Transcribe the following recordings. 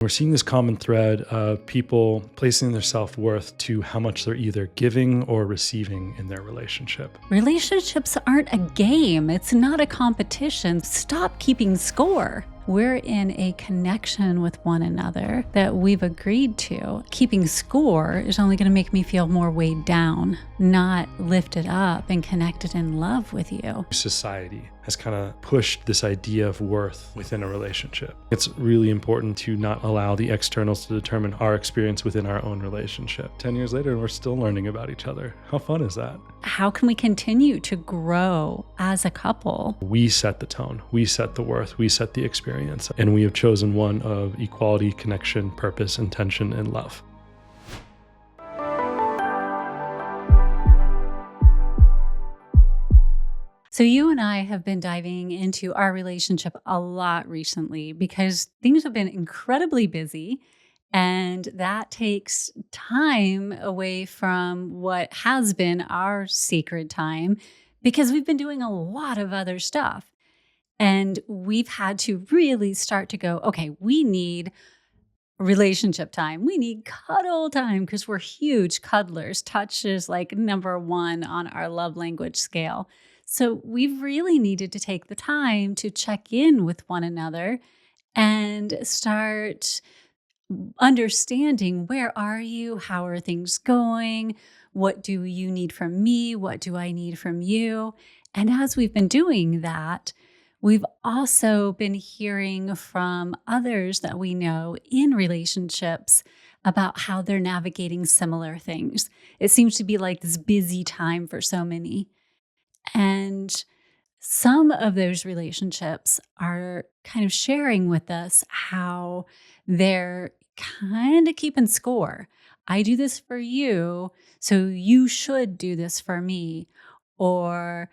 We're seeing this common thread of people placing their self-worth to how much they're either giving or receiving in their relationship. Relationships aren't a game. It's not a competition. Stop keeping score. We're in a connection with one another that we've agreed to. Keeping score is only going to make me feel more weighed down, not lifted up and connected in love with you. Society has kind of pushed this idea of worth within a relationship. It's really important to not allow the externals to determine our experience within our own relationship. 10 years later, we're still learning about each other. How fun is that? How can we continue to grow as a couple? We set the tone, we set the worth, we set the experience, and we have chosen one of equality, connection, purpose, intention, and love. So you and I have been diving into our relationship a lot recently because things have been incredibly busy, and that takes time away from what has been our sacred time because we've been doing a lot of other stuff. And we've had to really start to go, okay, we need relationship time. We need cuddle time because we're huge cuddlers. Touch is like number one on our love language scale. So we've really needed to take the time to check in with one another and start understanding, where are you? How are things going? What do you need from me? What do I need from you? And as we've been doing that, we've also been hearing from others that we know in relationships about how they're navigating similar things. It seems to be like this busy time for so many. And some of those relationships are kind of sharing with us how they're kind of keeping score. I do this for you, so you should do this for me. Or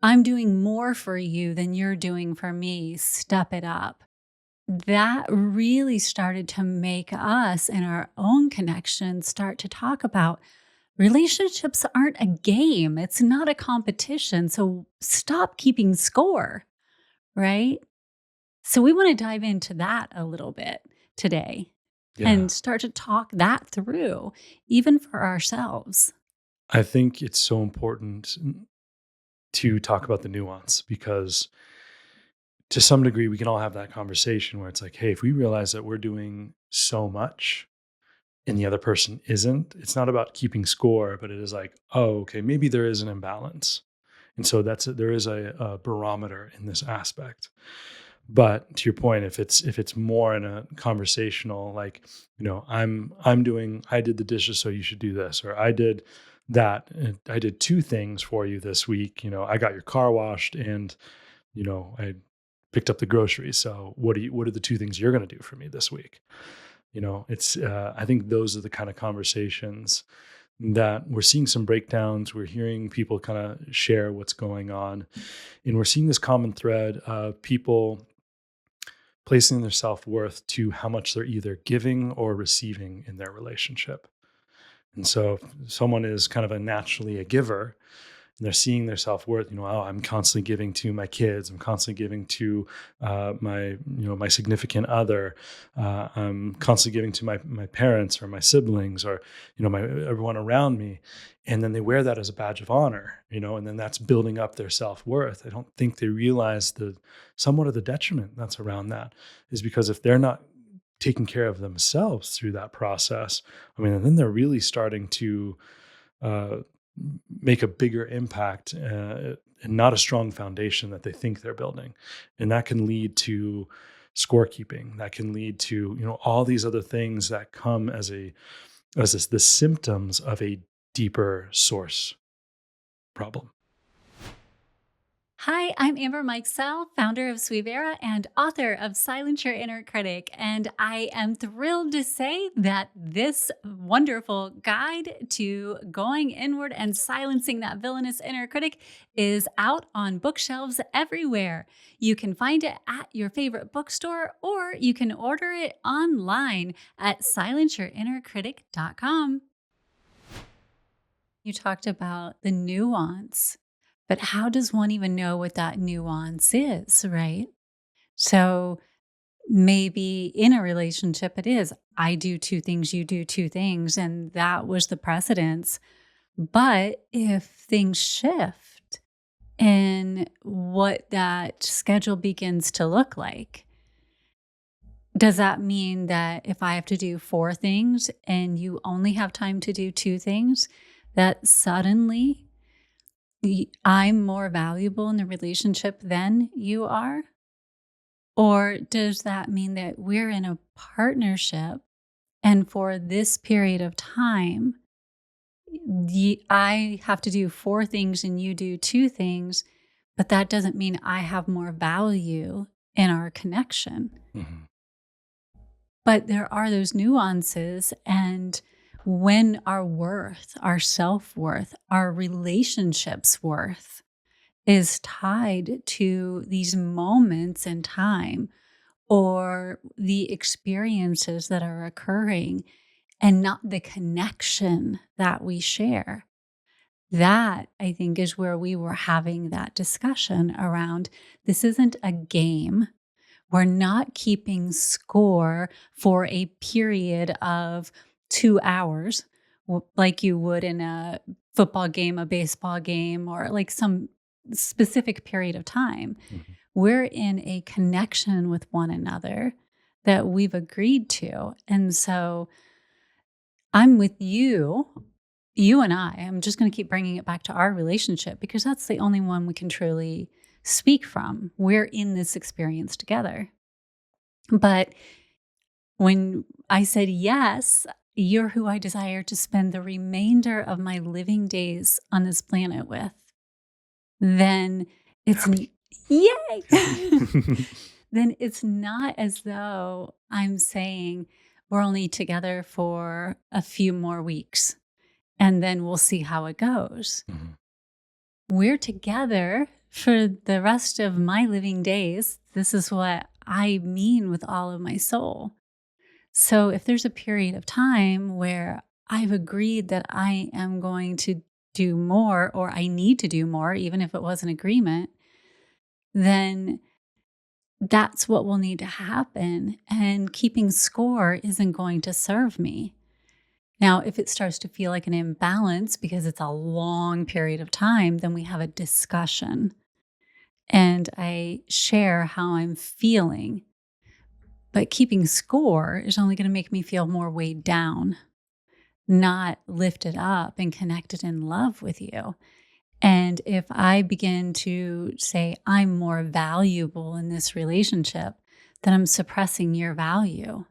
I'm doing more for you than you're doing for me. Step it up. That really started to make us in our own connection start to talk about relationships aren't a game. It's not a competition. So stop keeping score, right? So we want to dive into that a little bit today and start to talk that through, even for ourselves. I think it's so important to talk about the nuance because to some degree, we can all have that conversation where it's like, hey, if we realize that we're doing so much and the other person isn't, it's not about keeping score, but it is like, oh, okay, maybe there is an imbalance. And so there is a barometer in this aspect. But to your point, if it's more in a conversational, like, I did the dishes, so you should do this, or I did that. I did two things for you this week. I got your car washed and, I picked up the groceries. So what are the two things you're going to do for me this week? I think those are the kind of conversations that we're seeing some breakdowns. We're hearing people kind of share what's going on. And we're seeing this common thread of people placing their self-worth to how much they're either giving or receiving in their relationship. And so if someone is kind of naturally a giver, and they're seeing their self-worth, I'm constantly giving to my kids. I'm constantly giving to my significant other. I'm constantly giving to my parents or my siblings or, everyone around me. And then they wear that as a badge of honor, and then that's building up their self-worth. I don't think they realize somewhat of the detriment that's around that is because if they're not taking care of themselves through that process, and then they're really starting to, make a bigger impact and not a strong foundation that they think they're building. And that can lead to scorekeeping. That can lead to, all these other things that come as the symptoms of a deeper source problem. Hi, I'm Amber Mikesell, founder of Suivera and author of Silence Your Inner Critic. And I am thrilled to say that this wonderful guide to going inward and silencing that villainous inner critic is out on bookshelves everywhere. You can find it at your favorite bookstore, or you can order it online at silenceyourinnercritic.com. You talked about the nuance. But how does one even know what that nuance is, right? So maybe in a relationship, it is, I do two things, you do two things, and that was the precedence. But if things shift in what that schedule begins to look like, does that mean that if I have to do four things and you only have time to do two things, that suddenly I'm more valuable in the relationship than you are? Or does that mean that we're in a partnership and for this period of time, I have to do four things and you do two things, but that doesn't mean I have more value in our connection? Mhm. But there are those nuances. And when our worth, our self worth, our relationshiip's worth is tied to these moments in time or the experiences that are occurring and not the connection that we share. That, I think, is where we were having that discussion around this isn't a game. We're not keeping score for a period of 2 hours, like you would in a football game, a baseball game, or like some specific period of time. Mhm. We're in a connection with one another that we've agreed to. And so I'm with you and I'm just going to keep bringing it back to our relationship because that's the only one we can truly speak from. We're in this experience together. But when I said yes, you're who I desire to spend the remainder of my living days on this planet with, then it's Happy. yay. Happy. Then it's not as though I'm saying we're only together for a few more weeks and then we'll see how it goes. Mhm. We're together for the rest of my living days. This is what I mean with all of my soul. So if there's a period of time where I've agreed that I am going to do more or I need to do more, even if it was an agreement, then that's what will need to happen. And keeping score isn't going to serve me. Now, if it starts to feel like an imbalance because it's a long period of time, then we have a discussion and I share how I'm feeling. But keeping score is only going to make me feel more weighed down, not lifted up and connected in love with you. And if I begin to say, I'm more valuable in this relationship, then I'm suppressing your value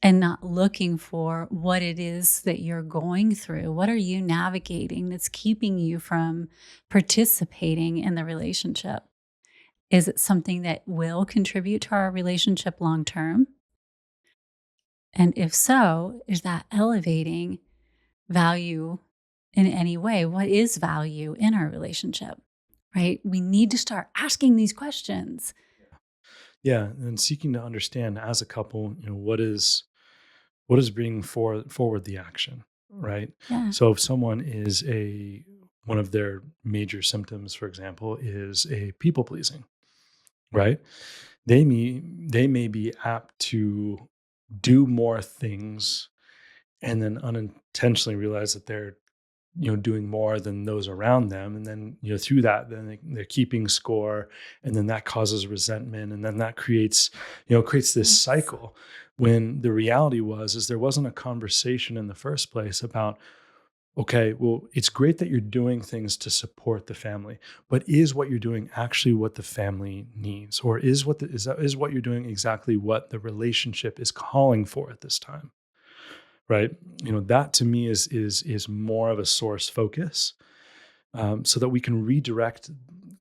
and not looking for what it is that you're going through. What are you navigating that's keeping you from participating in the relationship? Is it something that will contribute to our relationship long term? And if so, is that elevating value in any way? What is value in our relationship? Right? We need to start asking these questions. Yeah, and seeking to understand as a couple, what is bringing forward the action, right? Yeah. So if someone is a one of their major symptoms, for example, is a people pleasing, right? They may be apt to do more things and then unintentionally realize that they're doing more than those around them, and then through that then they're keeping score, and then that causes resentment, and then that creates this Yes. cycle, when the reality is there wasn't a conversation in the first place about, okay, well, it's great that you're doing things to support the family, but is what you're doing actually what the family needs, or is what you're doing exactly what the relationship is calling for at this time, right? That to me is more of a source focus, so that we can redirect,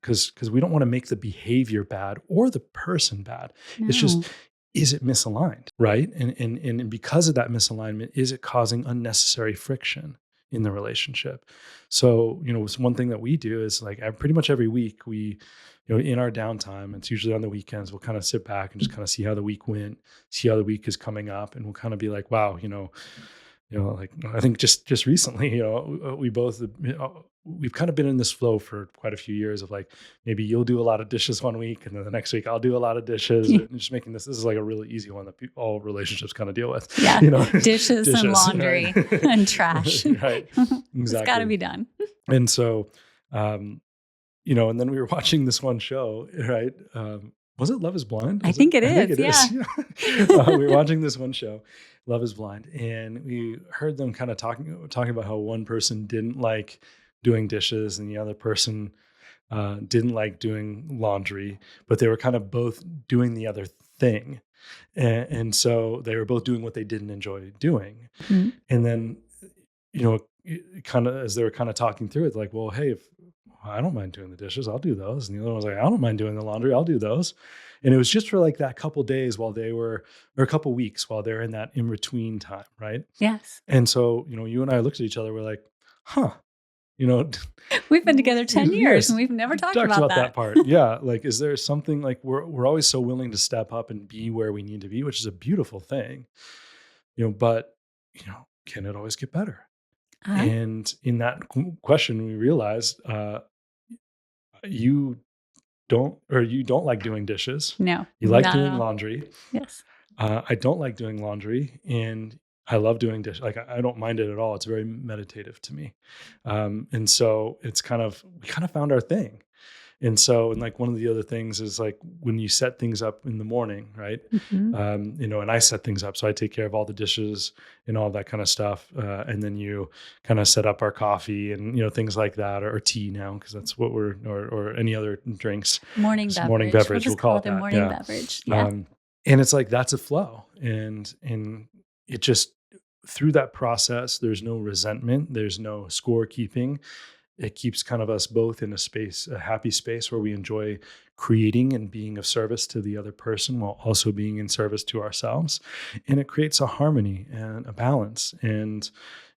because we don't want to make the behavior bad or the person bad. It's just, No. is it misaligned, right? And because of that misalignment, is it causing unnecessary friction in the relationship? So it's one thing that we do is, like, pretty much every week we, in our downtime, it's usually on the weekends, we'll kind of sit back and just kind of see how the week went, see how the week is coming up, and we'll kind of be like, wow, Like I think just recently, we both, we've kind of been in this flow for quite a few years of like maybe you'll do a lot of dishes one week, and then the next week I'll do a lot of dishes, and just making this is like a really easy one that all relationships kind of deal with, Yeah. you know, Dishes and dishes, right, laundry and trash. right, It's got to exactly. be done. And so, um, and then we were watching this one show, right? Was it Love Is Blind? I Was it? think it I think is. it Yeah. is. We were watching this one show, Love Is Blind, and we heard them kind of talking about how one person didn't like doing dishes and the other person didn't like doing laundry, but they were kind of both doing the other thing, and so they were both doing what they didn't enjoy doing. Mhm. And then, kind of as they were kind of talking through it, like, well, hey, if I don't mind doing the dishes, I'll do those. And the other one was like, I don't mind doing the laundry, I'll do those. And it was just for like that couple days while they were, or a couple weeks while they're in that in between time, right? Yes. And so, you and I looked at each other, we're like, huh, you know, We've been together 10 years and yes, we've never talked talked about about that that. part. Yeah. Like, is there something like we're always so willing to step up and be where we need to be, which is a beautiful thing, but, can it always get better? Uh-huh. And in that question, we realized you you don't like doing dishes. No, You like not at doing all. laundry. Yes. I don't like doing laundry, and I love doing dish. Like I don't mind it at all. It's very meditative to me, and so it's we kind of found our thing. And like one of the other things is like when you set things up in the morning, right? Mhm. And I set things up. So I take care of all the dishes and all that kind of stuff. And then you kind of set up our coffee and, things like that, or tea now, because that's what or any other drinks, Morning morning beverage. We'll beverage, we'll just call call it it a that. morning Yeah. beverage. Yeah. Um, and it's like, that's a flow. And it just, through that process, there's no resentment, there's no scorekeeping. It keeps kind of us both in a happy space where we enjoy creating and being of service to the other person while also being in service to ourselves. And it creates a harmony and a balance and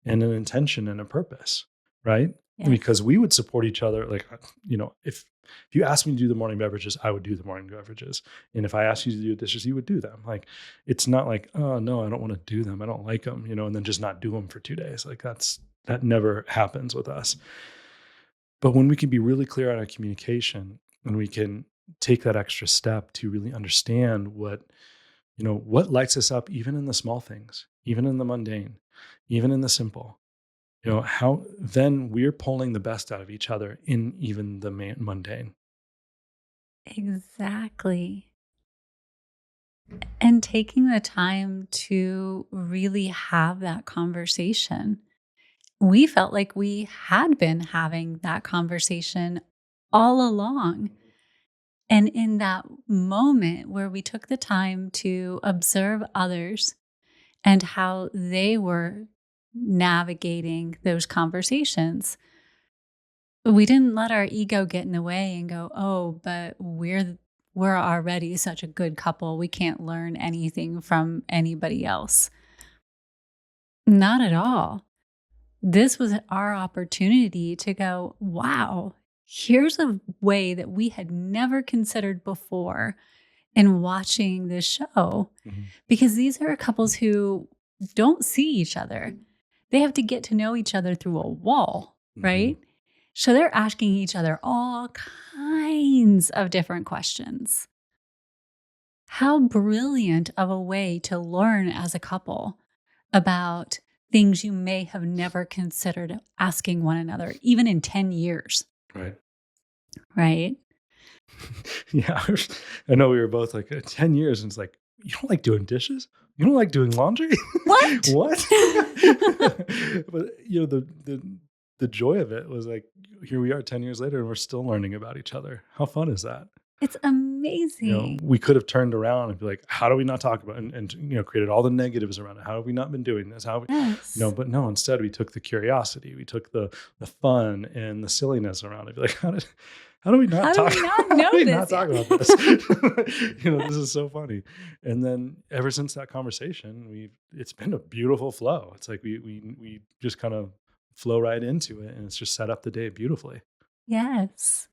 an intention and a purpose, right? Yes. Because we would support each other. Like, if you asked me to do the morning beverages, I would do the morning beverages. And if I asked you to do the dishes, you would do them. Like, it's not like, oh no, I don't want to do them, I don't like them, and then just not do them for 2 days. Like that never happens with us. But when we can be really clear on our communication and we can take that extra step to really understand what lights us up, even in the small things, even in the mundane, even in the simple, how then we're pulling the best out of each other in even the mundane. Exactly. And taking the time to really have that conversation. We felt like we had been having that conversation all along. And in that moment where we took the time to observe others and how they were navigating those conversations, we didn't let our ego get in the way and go, "Oh, but we're already such a good couple. We can't learn anything from anybody else." Not at all. This was our opportunity to go, "Wow, here's a way that we had never considered before in watching this show." Mhm. Because these are couples who don't see each other. They have to get to know each other through a wall, Mhm. right? So they're asking each other all kinds of different questions. How brilliant of a way to learn as a couple about things you may have never considered asking one another, even in 10 years, Right. right? Yeah. I know we were both like 10 years, and it's like, you don't like doing dishes? You don't like doing laundry? What? What? But the joy of it was like, here we are 10 years later and we're still learning about each other. How fun is that? It's amazing. We could have turned around and be like, how do we not talk about and created all the negatives around it? How have we not been doing this? How Yes. but no, instead we took the curiosity, we took the fun and the silliness around it. Be like, how do we not How do talk? we not How do know we not this talk yet? about this? This is so funny. And then ever since that conversation, it's been a beautiful flow. It's like we just kind of flow right into it, and it's just set up the day beautifully. Yes.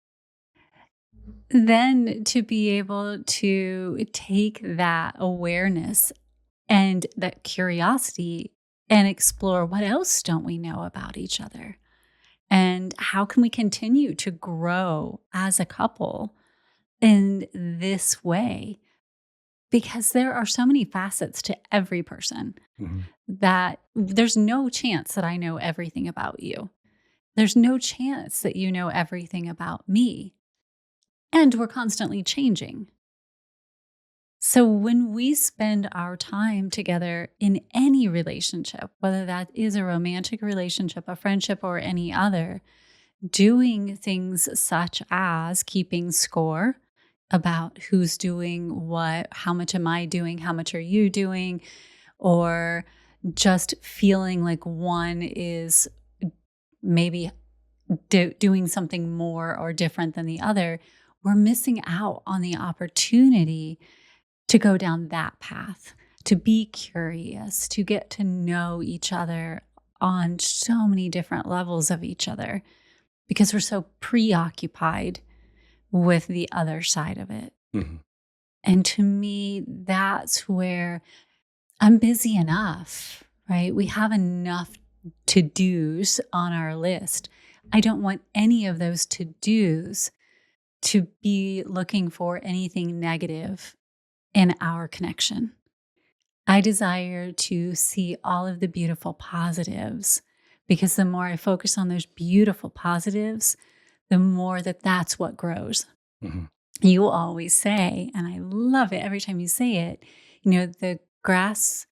Then to be able to take that awareness and that curiosity and explore what else don't we know about each other? And how can we continue to grow as a couple in this way? Because there are so many facets to every person Mhm. that there's no chance that I know everything about you. There's no chance that you know everything about me. And we're constantly changing. So when we spend our time together in any relationship, whether that is a romantic relationship, a friendship, or any other, doing things such as keeping score about who's doing what, how much am I doing, how much are you doing, or just feeling like one is maybe doing something more or different than the other, we're missing out on the opportunity to go down that path, to be curious, to get to know each other on so many different levels of each other because we're so preoccupied with the other side of it. Mhm. And to me, that's where I'm busy enough, right? We have enough to dos on our list. I don't want any of those to dos to be looking for anything negative in our connection. I desire to see all of the beautiful positives because the more I focus on those beautiful positives, the more that's what grows. Mhm. You always say, and I love it every time you say it, the grass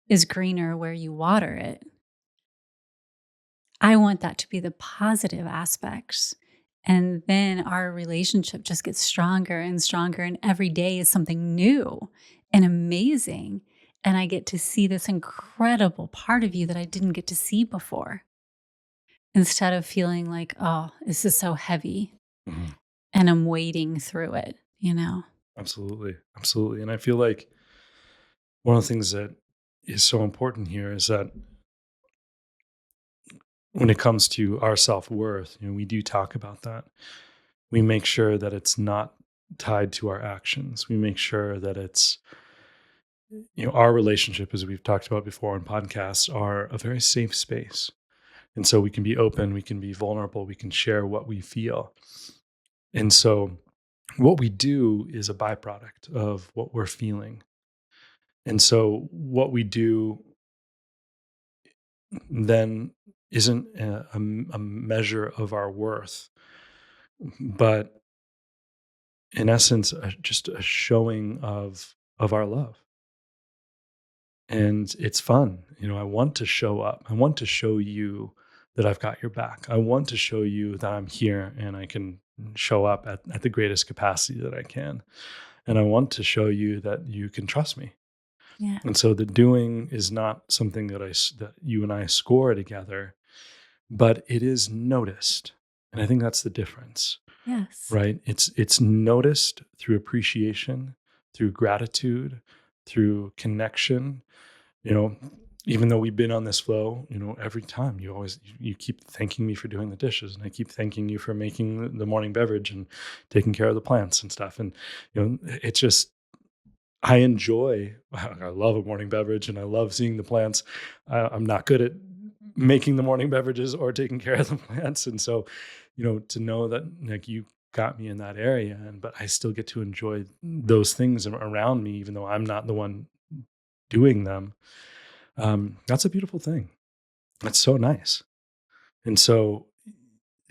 is greener where you water it. I want that to be the positive aspects. And then our relationship just gets stronger and stronger. And every day is something new and amazing. And I get to see this incredible part of you that I didn't get to see before instead of feeling like, oh, this is so heavy Mhm. and I'm wading through it. Absolutely. Absolutely. And I feel like one of the things that is so important here is that when it comes to our self-worth, we do talk about that. We make sure that it's not tied to our actions. We make sure that it's, our relationship, as we've talked about before on podcasts, are a very safe space. And so we can be open, we can be vulnerable, we can share what we feel. And so what we do is a byproduct of what we're feeling. And so what we do then isn't a measure of our worth, but in essence, just a showing of our love. And it's fun. I want to show up. I want to show you that I've got your back. I want to show you that I'm here and I can show up at the greatest capacity that I can. And I want to show you that you can trust me. Yeah. And so the doing is not something that you and I score together, but it is noticed. And I think that's the difference, Yes. right? It's noticed through appreciation, through gratitude, through connection. you know Even though we've been on this flow, every time you keep thanking me for doing the dishes, and I keep thanking you for making the morning beverage and taking care of the plants and stuff. And it's just, I enjoy, I love a morning beverage and I love seeing the plants. I'm not good at making the morning beverages or taking care of the plants. And so, to know that, like, you got me in that area, but I still get to enjoy those things around me, even though I'm not the one doing them. That's a beautiful thing. That's so nice. And so,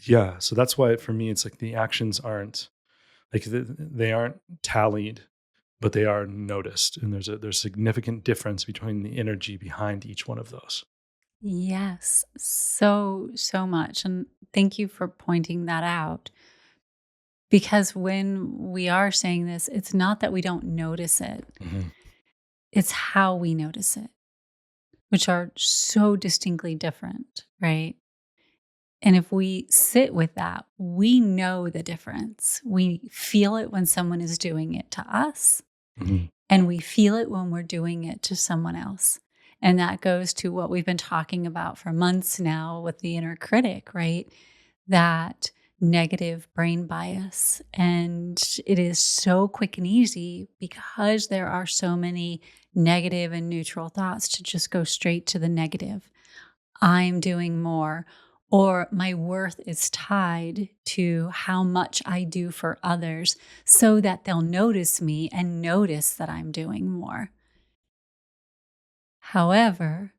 yeah, so that's why for me, it's like the actions aren't like they aren't tallied, but they are noticed. And there's significant difference between the energy behind each one of those. Yes. So, so much. And thank you for pointing that out. Because when we are saying this, it's not that we don't notice it, Mhm. it's how we notice it, which are so distinctly different, right? And if we sit with that, we know the difference. We feel it when someone is doing it to us, Mhm. and we feel it when we're doing it to someone else. And that goes to what we've been talking about for months now with the inner critic, right? That negative brain bias. And it is so quick and easy because there are so many negative and neutral thoughts to just go straight to the negative. I'm doing more, or my worth is tied to how much I do for others so that they'll notice me and notice that I'm doing more. However,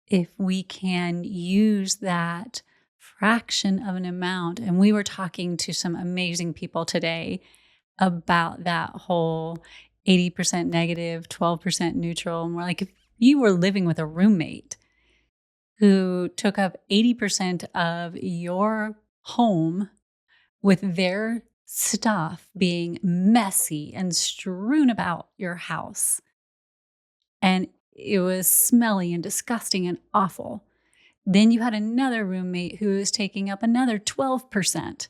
if we can use that fraction of an amount, and we were talking to some amazing people today about that whole 80% negative, 12% neutral. And we're like, if you were living with a roommate who took up 80% of your home with their stuff being messy and strewn about your house, and it was smelly and disgusting and awful. Then you had another roommate who was taking up another 12%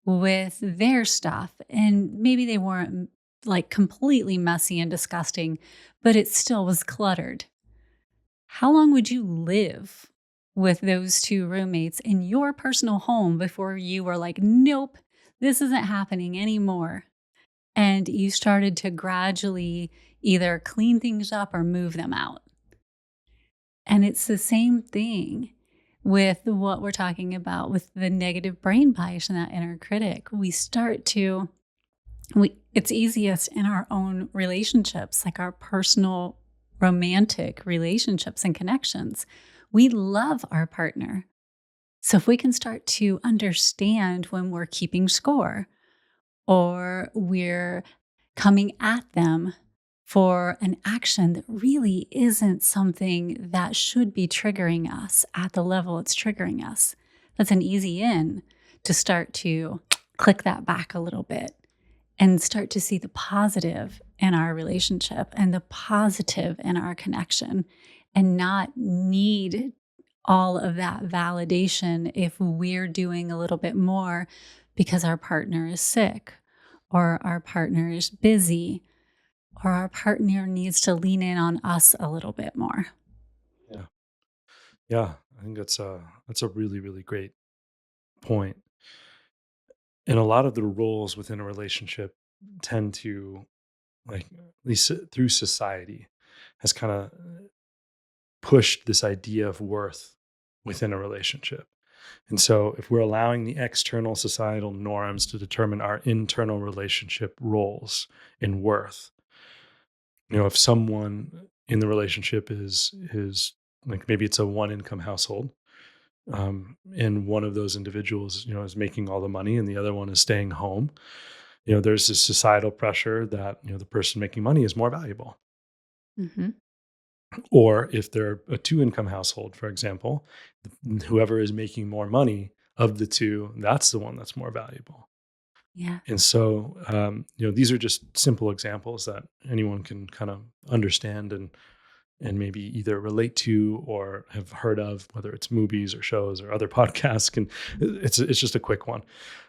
with their stuff. And maybe they weren't like completely messy and disgusting, but it still was cluttered. How long would you live with those two roommates in your personal home before you were like, nope, this isn't happening anymore? And you started to gradually either clean things up or move them out. And it's the same thing with what we're talking about with the negative brain bias and that inner critic. It's easiest in our own relationships, like our personal romantic relationships and connections. We love our partner. So if we can start to understand when we're keeping score or we're coming at them for an action that really isn't something that should be triggering us at the level it's triggering us, that's an easy in to start to click that back a little bit and start to see the positive in our relationship and the positive in our connection and not need all of that validation if we're doing a little bit more because our partner is sick or our partner is busy or our partner needs to lean in on us a little bit more. Yeah. Yeah. I think that's a really, really great point. And a lot of the roles within a relationship tend to, like, at least through society, has kind of pushed this idea of worth within a relationship. And so, if we're allowing the external societal norms to determine our internal relationship roles and worth, if someone in the relationship is like, maybe it's a one income household, and one of those individuals, is making all the money, and the other one is staying home. There's this societal pressure that the person making money is more valuable. Hmm. Or if they're a two income household, for example, whoever is making more money of the two, that's the one that's more valuable. Yeah. And so, these are just simple examples that anyone can kind of understand and maybe either relate to or have heard of, whether it's movies or shows or other podcasts. It's just a quick one.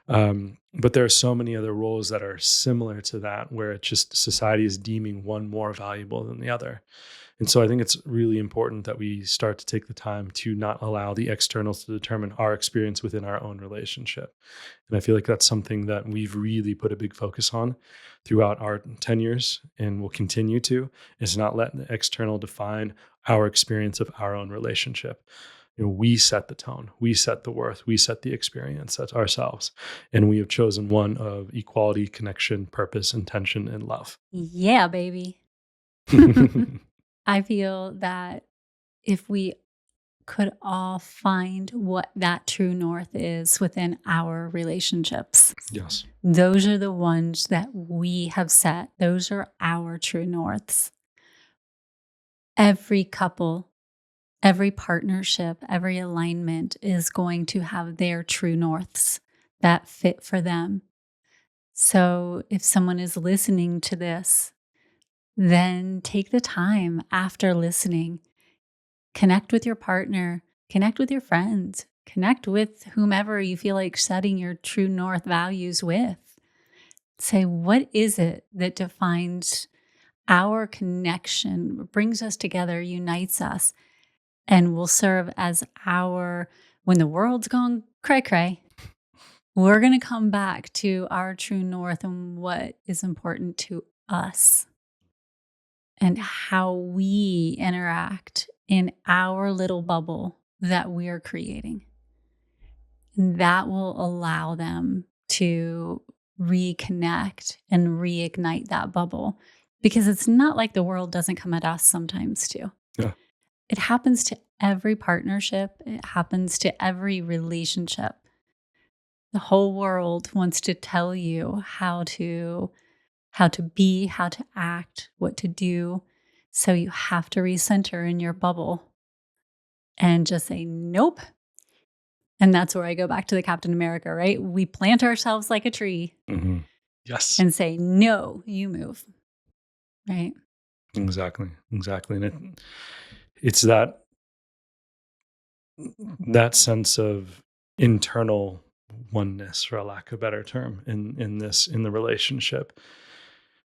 But there are so many other roles that are similar to that, where it's just society is deeming one more valuable than the other. And so I think it's really important that we start to take the time to not allow the externals to determine our experience within our own relationship. And I feel like that's something that we've really put a big focus on throughout our tenures and will continue to, is not let the external define our experience of our own relationship. We set the tone, we set the worth, we set the experience at ourselves. And we have chosen one of equality, connection, purpose, intention, and love. Yeah, baby. I feel that if we could all find what that true north is within our relationships, Yes. those are the ones that we have set. Those are our true norths. Every couple, every partnership, every alignment is going to have their true norths that fit for them. So if someone is listening to this, then take the time after listening, connect with your partner, connect with your friends, connect with whomever you feel like setting your true north values with. Say, what is it that defines our connection, brings us together, unites us, and will serve as our, when the world's gone cray cray, we're going to come back to our true north and what is important to us. and how we interact in our little bubble that we're creating. And that will allow them to reconnect and reignite that bubble, because it's not like the world doesn't come at us sometimes too. Yeah. It happens to every partnership. It happens to every relationship. The whole world wants to tell you how to be, how to act, what to do. So you have to recenter in your bubble and just say, nope. And that's where I go back to the Captain America, right? We plant ourselves like a tree Hmm. Yes. and say, no, you move, right? Exactly. Exactly. And it's that sense of internal oneness, for a lack of a better term, in the relationship.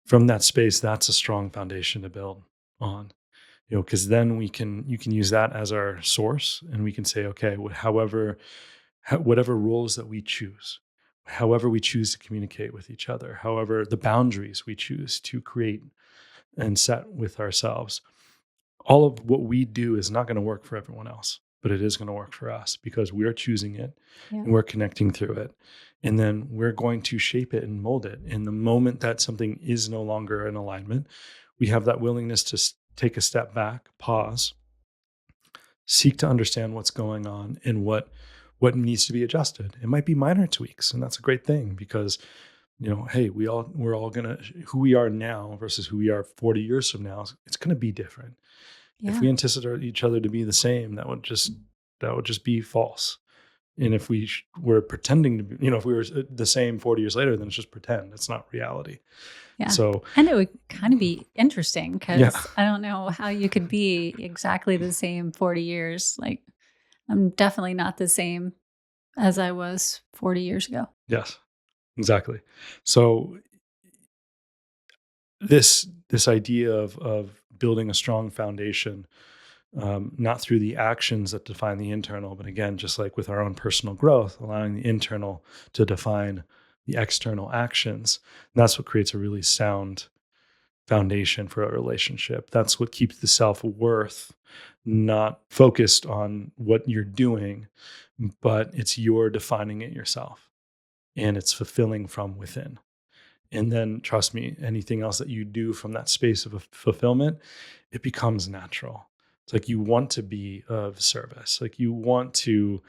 From that space, that's a strong foundation to build on. Because then you can use that as our source, and we can say, okay, whatever rules that we choose, however we choose to communicate with each other, however the boundaries we choose to create and set with ourselves, all of what we do is not going to work for everyone else, but it is going to work for us because we're choosing it Yeah. and we're connecting through it. And then we're going to shape it and mold it. And the moment that something is no longer in alignment, we have that willingness to take a step back, pause, seek to understand what's going on and what needs to be adjusted. It might be minor tweaks, and that's a great thing because hey, we're all gonna, who we are now versus who we are 40 years from now, it's gonna be different. If Yeah. we anticipate each other to be the same, that would just be false. And if we're pretending to be, if we were the same 40 years later, then it's just pretend. It's not reality. Yeah. So And it would kind of be interesting yeah, because I don't know how you could be exactly the same 40 years. Like, I'm definitely not the same as I was 40 years ago. yes, exactly. So this idea of building a strong foundation, not through the actions that define the internal, but again, just like with our own personal growth, allowing the internal to define the external actions. And that's what creates a really sound foundation for a relationship. That's what keeps the self-worth not focused on what you're doing, but it's you're defining it yourself and it's fulfilling from within. And then trust me, anything else that you do from that space of fulfillment, it becomes natural. It's like you want to be of service. Like you want to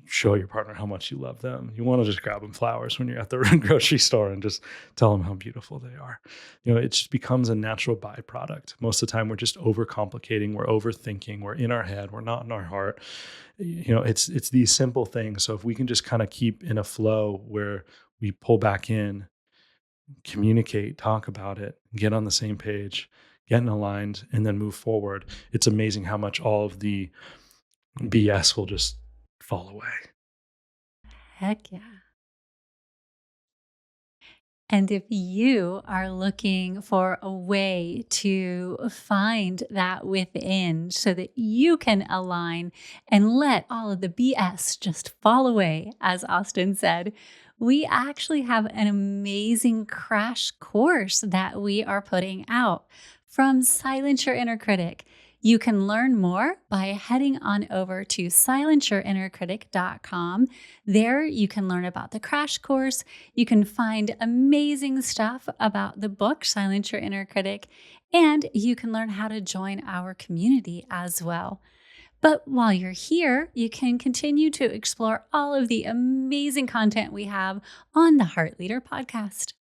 show your partner how much you love them. You want to just grab them flowers when you're at the grocery store and just tell them how beautiful they are. It just becomes a natural byproduct. Most of the time, we're just overcomplicating, we're overthinking, we're in our head, we're not in our heart. It's these simple things. So if we can just kind of keep in a flow where we pull back in, communicate, talk about it, get on the same page, get aligned, and then move forward, it's amazing how much all of the BS will just fall away. Heck yeah. And if you are looking for a way to find that within so that you can align and let all of the BS just fall away, as Austin said, we actually have an amazing crash course that we are putting out from Silence Your Inner Critic. You can learn more by heading on over to silenceyourinnercritic.com. There you can learn about the crash course. You can find amazing stuff about the book, Silence Your Inner Critic, and you can learn how to join our community as well. But while you're here, you can continue to explore all of the amazing content we have on the Heart Leader podcast.